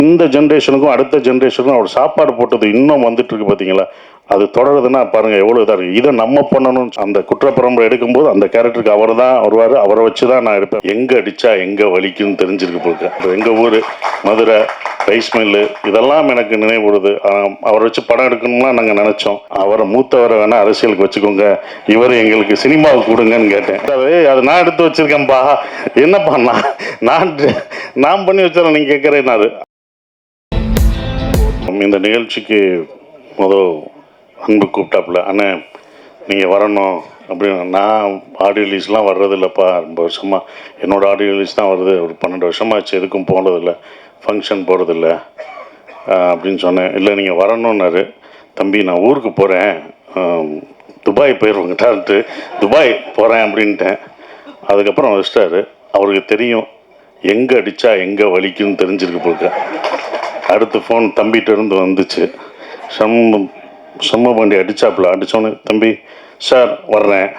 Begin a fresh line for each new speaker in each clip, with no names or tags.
இந்த ஜென்ரேஷனுக்கும் அடுத்த ஜென்ரேஷனுக்கும் அவர் சாப்பாடு போட்டது இன்னும் வந்துட்டு இருக்கு பார்த்தீங்களா? அது தொடருதுன்னா பாருங்க எவ்வளோ இதாக இருக்குது. இதை நம்ம பண்ணணும். அந்த குற்றப்பரம்பரை எடுக்கும்போது அந்த கேரக்டருக்கு அவர் தான் வருவார். அவரை வச்சு தான் நான் எடுப்பேன். எங்கே அடித்தா எங்கே வலிக்குன்னு தெரிஞ்சிருக்கு போயிருக்கேன். எங்கள் ஊர் மதுரை ரைஸ் மில்லு இதெல்லாம் எனக்கு நினைவுடுது. அவரை வச்சு படம் எடுக்கணும்னா நாங்கள் நினச்சோம். அவரை மூத்தவரை வேணால் அரசியலுக்கு வச்சுக்கோங்க, இவர் எங்களுக்கு சினிமாவுக்கு கொடுங்கன்னு கேட்டேன். அது நான் எடுத்து வச்சுருக்கேன்ப்பா, என்னப்பா நான் பண்ணி வச்சாலும் நீங்கள் கேட்குறேன்னாரு. இந்த நிகழ்ச்சிக்கு அன்பு கூப்பிட்டாப்புல, அண்ணே நீங்கள் வரணும் அப்படின்னு. நான் ஆடியோ ரிலீஸ்லாம் வர்றதில்லப்பா, ரொம்ப வருஷமாக என்னோடய ஆடியோ ரிலீஸ் தான் வருது, ஒரு 12 வருஷமாச்சு, எதுக்கும் போனதில்லை, ஃபங்க்ஷன் போகிறதில்ல அப்படின்னு சொன்னேன். இல்லை நீங்கள் வரணுன்னாரு. தம்பி நான் ஊருக்கு போகிறேன், துபாய் போயிடுவோங்கிட்டான்ட்டு துபாய் போகிறேன் அப்படின்ட்டேன். அதுக்கப்புறம் வச்சிட்டாரு. அவருக்கு தெரியும் எங்கே அடித்தா எங்கே வலிக்குன்னு தெரிஞ்சிருக்கு போயிருக்கேன். அடுத்த ஃபோன் தம்பிகிட்ட இருந்து வந்துச்சு. சண்முகபாண்டி அடித்தாப்புல. அடித்தோன்னு, தம்பி சார் வர்றேன்,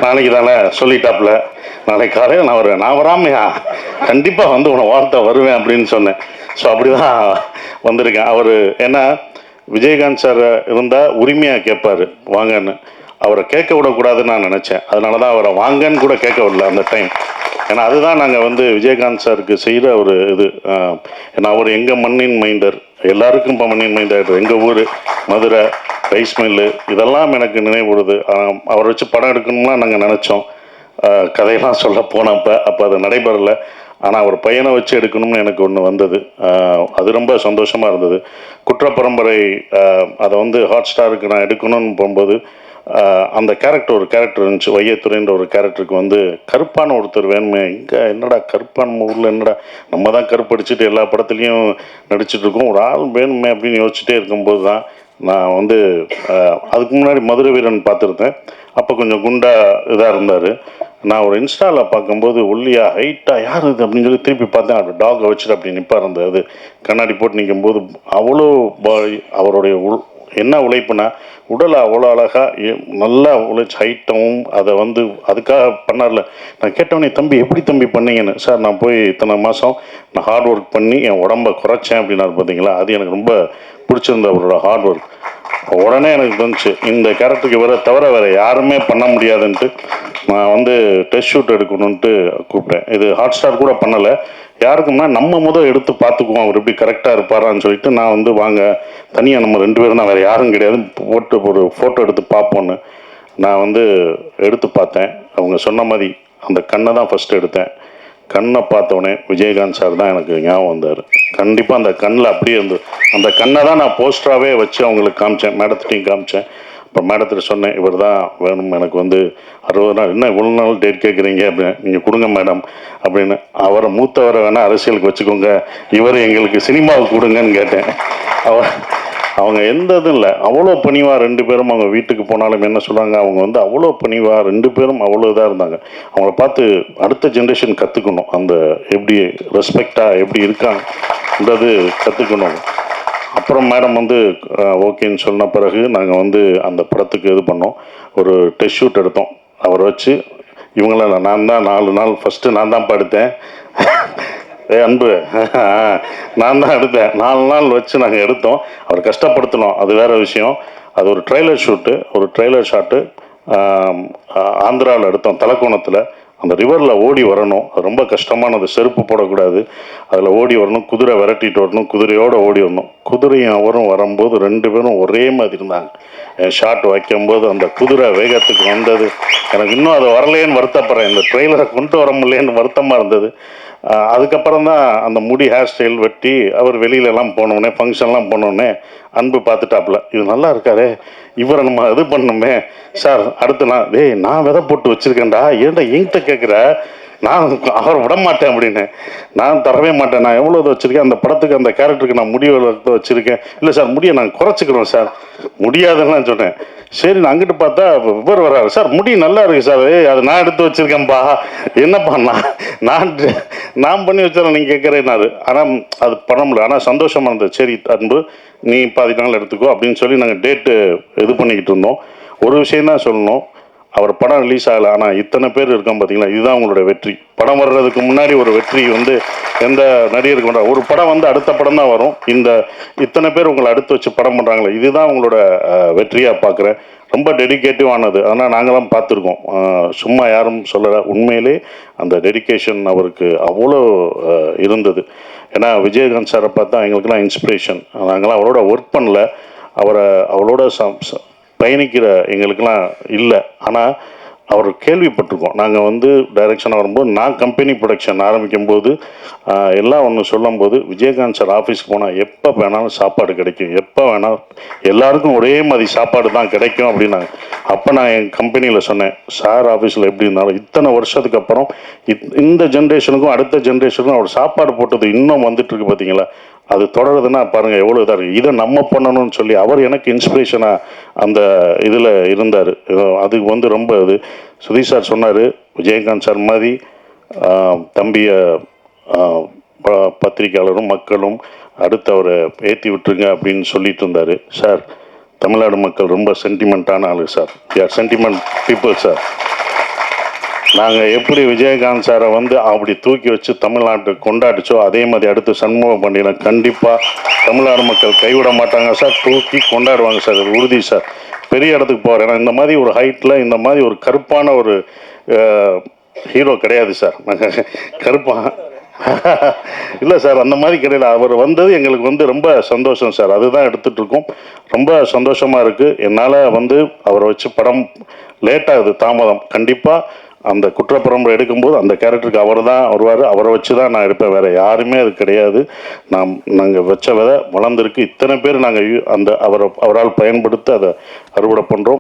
நாளைக்கு தானே சொல்லிட்டாப்புல, நாளைக்கு காலையில் நான் வருவேன். நான் வராமையா? கண்டிப்பாக வந்து உன வார்த்தை வருவேன் அப்படின்னு சொன்னேன். ஸோ அப்படி தான் வந்திருக்கேன். அவர் ஏன்னா விஜயகாந்த் சார் இருந்தால் உரிமையாக கேட்பார் வாங்கன்னு. அவரை கேட்க விடக்கூடாதுன்னு நான் நினச்சேன். அதனால தான் அவரை வாங்கன்னு கூட கேட்க விடல அந்த டைம். ஏன்னா அதுதான் நாங்கள் வந்து விஜயகாந்த் சாருக்கு செய்கிற ஒரு இது. ஏன்னா அவர் எங்கள் மண்ணின் மைந்தர், எல்லாருக்கும் இப்போ மண்ணின் மைந்தர். எங்கள் ஊர் மதுரை ரைஸ் மில்லு இதெல்லாம் எனக்கு நினைவுடுது. அவரை வச்சு படம் எடுக்கணும்னா நாங்கள் நினச்சோம். கதையெல்லாம் சொல்ல போனப்போ அது நடைபெறலை. ஆனால் அவர் பையனை வச்சு எடுக்கணும்னு எனக்கு ஒன்று வந்தது. அது ரொம்ப சந்தோஷமாக இருந்தது. குற்றப்பரம்பரை அதை வந்து ஹாட் ஸ்டாருக்கு நான் எடுக்கணும்னு போகும்போது அந்த ஒரு கேரக்டர் இருந்துச்சு, வையத்துறைன்ற ஒரு கேரக்டருக்கு வந்து கருப்பான ஒருத்தர் வேணுமே. இங்கே என்னடா கருப்பான ஊரில் என்னடா நம்ம தான் கருப்படிச்சுட்டு எல்லா படத்துலையும் நடிச்சிட்ருக்கோம், ஒரு ஆள் வேணுமே அப்படின்னு யோசிச்சுட்டே இருக்கும்போது தான் நான் வந்து அதுக்கு முன்னாடி மதுரை வீரன் பார்த்துருந்தேன். அப்போ கொஞ்சம் குண்டா இதாக இருந்தார். நான் ஒரு இன்ஸ்டாவில் பார்க்கும்போது ஒல்லியாக ஹைட்டாக யார் இது அப்படின்னு சொல்லி திருப்பி பார்த்தேன். அவர் டாகை வச்சுட்டு அப்படி நிற்பார். அது கண்ணாடி போட்டு நிற்கும்போது அவ்வளோ அவருடைய என்ன உழைப்புனா உடலை அவ்வளோ அழகாக நல்லா உழைச்சி ஹைட்டாகவும் அதை வந்து அதுக்காக பண்ணார்ல. நான் கேட்டவனே, தம்பி எப்படி தம்பி பண்ணீங்கன்னு. சார் நான் போய் இத்தனை மாதம் நான் ஹார்ட் ஒர்க் பண்ணி என் உடம்பை குறைச்சேன் அப்படின்னாரு. பார்த்தீங்களா, அது எனக்கு ரொம்ப பிடிச்சிருந்த அவரோட ஹார்ட் ஒர்க். உடனே எனக்கு தோணுச்சு இந்த கேரக்டருக்கு இவரை தவிர வேறு யாருமே பண்ண முடியாதுன்ட்டு நான் வந்து டெஸ்ட் ஷூட் எடுக்கணுன்ட்டு கூப்பிட்டேன். இது ஹாட் ஸ்டார் கூட பண்ணலை, யாருக்குன்னா நம்ம எடுத்து பார்த்துக்குவோம் அவர் எப்படி கரெக்டாக இருப்பாரான்னு சொல்லிட்டு நான் வந்து வாங்க தனியாக நம்ம 2 பேரும் தான், வேறு யாரும் கிடையாது, போட்டு ஒரு ஃபோட்டோ எடுத்து பார்ப்போன்னு நான் வந்து எடுத்து பார்த்தேன். அவங்க சொன்ன மாதிரி அந்த கண்ணை தான் ஃபஸ்ட்டு எடுத்தேன். கண்ணை பார்த்தோடனே விஜயகாந்த் சார் தான் எனக்கு ஞாபகம் வந்தார். கண்டிப்பாக அந்த கண்ணில் அப்படியே இருந்து அந்த கண்ணை தான் நான் போஸ்டராகவே வச்சு அவங்களுக்கு காமிச்சேன், மேடத்திட்டையும் காமிச்சேன். இப்போ மேடத்திட்ட சொன்னேன், இவர் தான் வேணும் எனக்கு வந்து 60 நாள், என்ன இவ்வளோ நாள் டேட் கேட்குறீங்க அப்படின்னு, நீங்கள் கொடுங்க மேடம் அப்படின்னு. அவரை மூத்தவரை வேணால் அரசியலுக்கு வச்சுக்கோங்க, இவர் எங்களுக்கு சினிமாவுக்கு கொடுங்கன்னு கேட்டேன். அவங்க எந்த இதுவும் இல்லை, அவ்வளோ பணிவாக 2 பேரும். அவங்க வீட்டுக்கு போனாலும் என்ன சொல்கிறாங்க, அவங்க வந்து அவ்வளோ பணிவாக 2 பேரும் அவ்வளோ இதாக இருந்தாங்க. அவங்கள பார்த்து அடுத்த ஜென்ரேஷன் கற்றுக்கணும், அந்த எப்படி ரெஸ்பெக்டாக எப்படி இருக்காங்கன்றது கற்றுக்கணும். அப்புறம் மேடம் வந்து ஓகேன்னு சொன்ன பிறகு நாங்கள் வந்து அந்த படத்துக்கு இது பண்ணோம், ஒரு டெஸ்ட் ஷூட் எடுத்தோம். அவரை வச்சு இவங்களாம் நான் தான் 4 நாள் ஃபஸ்ட்டு நான் தான் படுத்தேன். அன்பு நான் தான் எடுத்தேன். 4 நாள் வச்சு நாங்கள் எடுத்தோம். அவர் கஷ்டப்படுத்தணும், அது வேறு விஷயம். அது ஒரு ட்ரெய்லர் ஷூட்டு, ஒரு ட்ரெய்லர் ஷாட்டு ஆந்திராவில் எடுத்தோம், தலக்கோணத்தில். அந்த ரிவரில் ஓடி வரணும், அது ரொம்ப கஷ்டமானது, செருப்பு போடக்கூடாது, அதில் ஓடி வரணும், குதிரை விரட்டிட்டு வரணும், குதிரையோடு ஓடி வரணும். குதிரையும் அவரும் வரும்போது 2 பேரும் ஒரே மாதிரி இருந்தாங்க. ஷாட் வைக்கும்போது அந்த குதிரை வேகத்துக்கு வந்தது எனக்கு இன்னும் அது வரலையேன்னு வருத்தப்படுறேன். இந்த ட்ரெய்லரை கொண்டு வர முடியலேன்னு வருத்தமாக இருந்தது. அதுக்கப்புறம் தான் அந்த முடி ஹேர் ஸ்டைல் வெட்டி அவர் வெளியிலலாம் போனோடனே, ஃபங்க்ஷன்லாம் போனோடனே அன்பு பார்த்துட்டாப்புல, இது நல்லா இருக்காரே, இவரை நம்ம இது பண்ணணுமே சார். அடுத்து நான் விதை போட்டு வச்சுருக்கேன்டா, ஏன்டா என்கிட்ட கேட்குற, நான் அவரை விட மாட்டேன் அப்படின்னு. நான் தரவே மாட்டேன், நான் எவ்வளோ இது வச்சுருக்கேன் அந்த படத்துக்கு, அந்த கேரக்டருக்கு நான் முடி வளர்த்து வச்சுருக்கேன். இல்லை சார் முடியை நான் குறைச்சிக்கிறோம் சார். முடியாதுன்னு சொன்னேன். சரி, நான் அங்கிட்டு பார்த்தா இவர் வர்றாரு, சார் முடி நல்லா இருக்குது சார், அது நான் எடுத்து வச்சுருக்கேன்ப்பா, என்னப்பா நான் பண்ணி வச்சாலும் நீங்கள் கேட்குறேன்னாரு. ஆனால் அது பண்ண முடியல. ஆனால் சந்தோஷமாக இருந்தது. சரி அன்பு, நீ 10 நாள் எடுத்துக்கோ அப்படின்னு சொல்லி நாங்கள் டேட்டு இது பண்ணிக்கிட்டு இருந்தோம். ஒரு விஷயந்தான் சொல்லணும், அவர் படம் ரிலீஸ் ஆகலை, ஆனால் இத்தனை பேர் இருக்கோம் பார்த்தீங்களா, இதுதான் உங்களோட வெற்றி. படம் வர்றதுக்கு முன்னாடி ஒரு வெற்றி வந்து எந்த நடிகருக்கு கொண்டா, ஒரு படம் வந்து அடுத்த படம் தான் வரும். இந்த இத்தனை பேர் உங்களை அடுத்து வச்சு படம் பண்ணுறாங்களே, இதுதான் உங்களோட வெற்றியாக பார்க்குறேன். ரொம்ப டெடிக்கேட்டிவ் ஆனது. ஆனால் நாங்களாம் பார்த்துருக்கோம், சும்மா யாரும் சொல்லலை. உண்மையிலே அந்த டெடிக்கேஷன் அவருக்கு அவ்வளோ இருந்தது. ஏன்னா விஜயகாந்த் சாரை பார்த்தா எங்களுக்கெல்லாம் இன்ஸ்பிரேஷன். நாங்களாம் அவரோட ஒர்க் பண்ணல, அவரோட பயணிக்கிற எங்களுக்கெல்லாம் இல்லை. ஆனால் அவர் கேள்விப்பட்டிருக்கோம். நாங்கள் வந்து டைரக்ஷனாக வரும்போது, நான் கம்பெனி ப்ரொடக்ஷன் ஆரம்பிக்கும் போது எல்லாம் ஒன்று சொல்லும்போது, விஜயகாந்த் சார் ஆஃபீஸ்க்கு போனால் எப்போ வேணாலும் சாப்பாடு கிடைக்கும், எப்போ வேணாலும் எல்லாருக்கும் ஒரே மாதிரி சாப்பாடு தான் கிடைக்கும் அப்படின்னாங்க. அப்போ நான் என் கம்பெனியில் சொன்னேன், சார் ஆஃபீஸில் எப்படி இருந்தாலும் இத்தனை வருஷத்துக்கு அப்புறம் இந்த ஜென்ரேஷனுக்கும் அடுத்த ஜென்ரேஷனுக்கும் அவர் சாப்பாடு போட்டது இன்னும் வந்துட்டுருக்கு பார்த்தீங்களா, அது தொடருதுன்னா பாருங்கள் எவ்வளோ இதாக இருக்குது. இதை நம்ம பண்ணணும்னு சொல்லி அவர் எனக்கு இன்ஸ்பிரேஷனாக அந்த இதில் இருந்தார். அதுக்கு வந்து ரொம்ப இது சுதீஷ் சார் சொன்னார், விஜயகாந்த் சார் மாதிரி தம்பியை பத்திரிக்கையாளரும் மக்களும் அடுத்து அவரை ஏற்றி விட்டுருங்க அப்படின்னு சொல்லிட்டு இருந்தார். சார், தமிழ்நாடு மக்கள் ரொம்ப சென்டிமெண்ட்டான ஆளு சார், சென்டிமெண்ட் பீப்புள் சார். நாங்கள் எப்படி விஜயகாந்த் சாரை வந்து அப்படி தூக்கி வச்சு தமிழ்நாட்டுக்கு கொண்டாடிச்சோ, அதே மாதிரி அடுத்து சண்முக பாண்டியனை கண்டிப்பாக தமிழ்நாடு மக்கள் கைவிட மாட்டாங்க சார், தூக்கி கொண்டாடுவாங்க சார், அது உறுதி சார். பெரிய இடத்துக்கு போகிறார். ஏன்னா இந்த மாதிரி ஒரு ஹைட்டில் இந்த மாதிரி ஒரு கருப்பான ஒரு ஹீரோ கிடையாது சார். நாங்கள் கருப்பாக இல்லை சார், அந்த மாதிரி கிடையாது. அவர் வந்தது எங்களுக்கு வந்து ரொம்ப சந்தோஷம் சார். அதுதான் எடுத்துகிட்ருக்கோம். ரொம்ப சந்தோஷமாக இருக்குது. என்னால் வந்து அவரை வச்சு படம் லேட்டாகுது, தாமதம். கண்டிப்பாக அந்த குற்றப்பரம்பரை எடுக்கும்போது அந்த கேரக்டருக்கு அவர் தான் வருவார். அவரை வச்சு தான் நான் எடுப்பேன், வேறு யாருமே அது கிடையாது. நாங்கள் வச்ச விதை வளர்ந்துருக்கு. இத்தனை பேர் நாங்கள் அவரால் பயன்படுத்தி அதை அறுவடை பண்ணுறோம்.